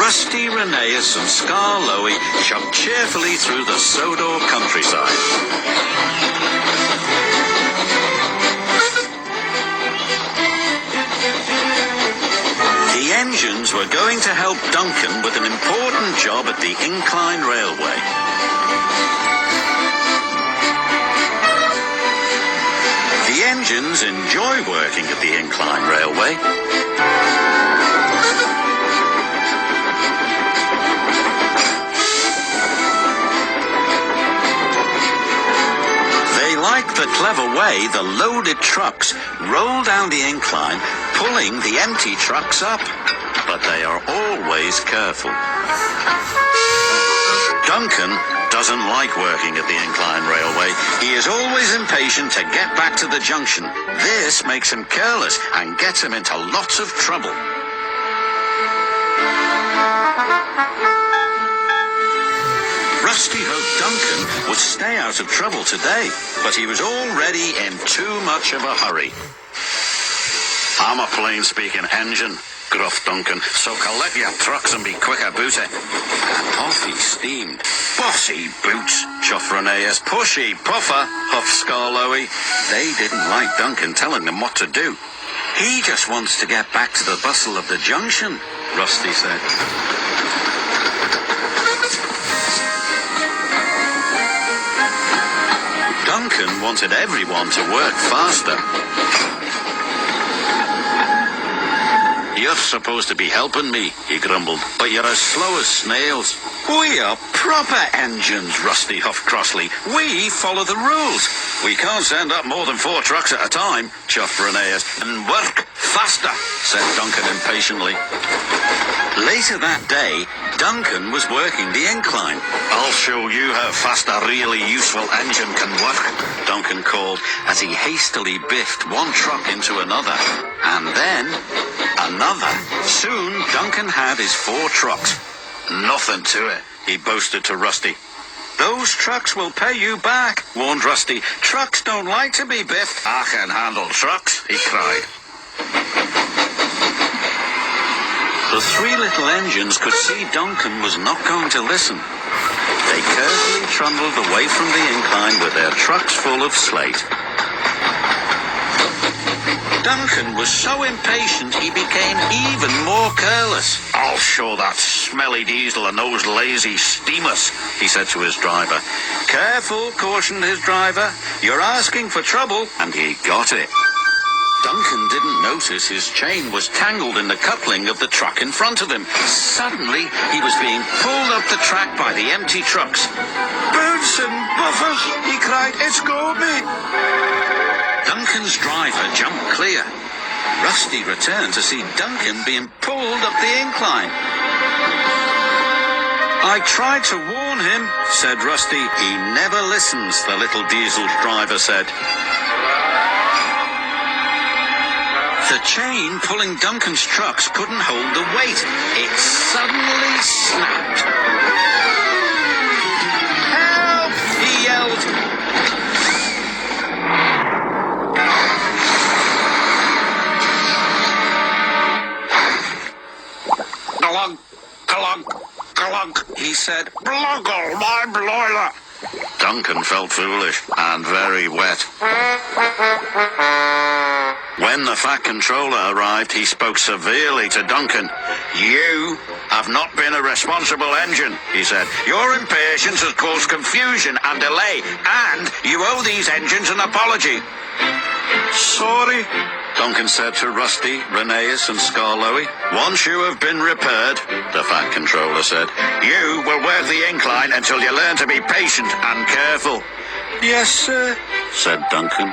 Rusty, Rheneas and Scarloey chugged cheerfully through the Sodor countryside. The engines were going to help Duncan with an important job at the incline railway. The engines enjoy working at the incline railway. They like the clever way the loaded trucks roll down the incline, pulling the empty trucks up. But they are always careful. Duncan doesn't like working at the incline railway. He is always impatient to get back to the junction. This makes him careless and gets him into lots of trouble. Rusty hoped Duncan would stay out of trouble today, but he was already in too much of a hurry. I'm a plain-speaking engine, gruffed Duncan, so collect your trucks and be quick about it. And off he steamed. Bossy boots, chuffed Rheneas. Pushy puffer, huffed Scarloey. They didn't like Duncan telling them what to do. He just wants to get back to the bustle of the junction, Rusty said. Duncan wanted everyone to work faster. You're supposed to be helping me, he grumbled, but you're as slow as snails. We are proper engines, Rusty huffed crossly. We follow the rules. We can't send up more than 4 trucks at a time, chuffed Rheneas. And work faster, said Duncan impatiently. Later that day, Duncan was working the incline. I'll show you how fast a really useful engine can work, Duncan called as he hastily biffed one truck into another. And then another. Soon, Duncan had his 4 trucks. Nothing to it, he boasted to Rusty. Those trucks will pay you back, warned Rusty. Trucks don't like to be biffed. I can handle trucks, he cried. The 3 little engines could see Duncan was not going to listen. They carefully trundled away from the incline with their trucks full of slate. Duncan was so impatient he became even more careless. I'll show that smelly diesel and those lazy steamers, he said to his driver. Careful, cautioned his driver. You're asking for trouble. And he got it. Duncan didn't notice his chain was tangled in the coupling of the truck in front of him. Suddenly, he was being pulled up the track by the empty trucks. Boots and buffers, he cried. It's got me. Duncan's driver jumped clear. Rusty returned to see Duncan being pulled up the incline. I tried to warn him, said Rusty. He never listens, the little diesel driver said. The chain pulling Duncan's trucks couldn't hold the weight. It suddenly snapped. Help! He yelled. Glug, glug, glug, he said. Bluggle, my broiler. Duncan felt foolish and very wet. When the Fat Controller arrived, he spoke severely to Duncan. You have not been a responsible engine, he said. Your impatience has caused confusion and delay, and you owe these engines an apology. Sorry, Duncan said to Rusty, Rheneas and Scarloey. Once you have been repaired, the Fat Controller said, you will work the incline until you learn to be patient and careful. Yes, sir, said Duncan.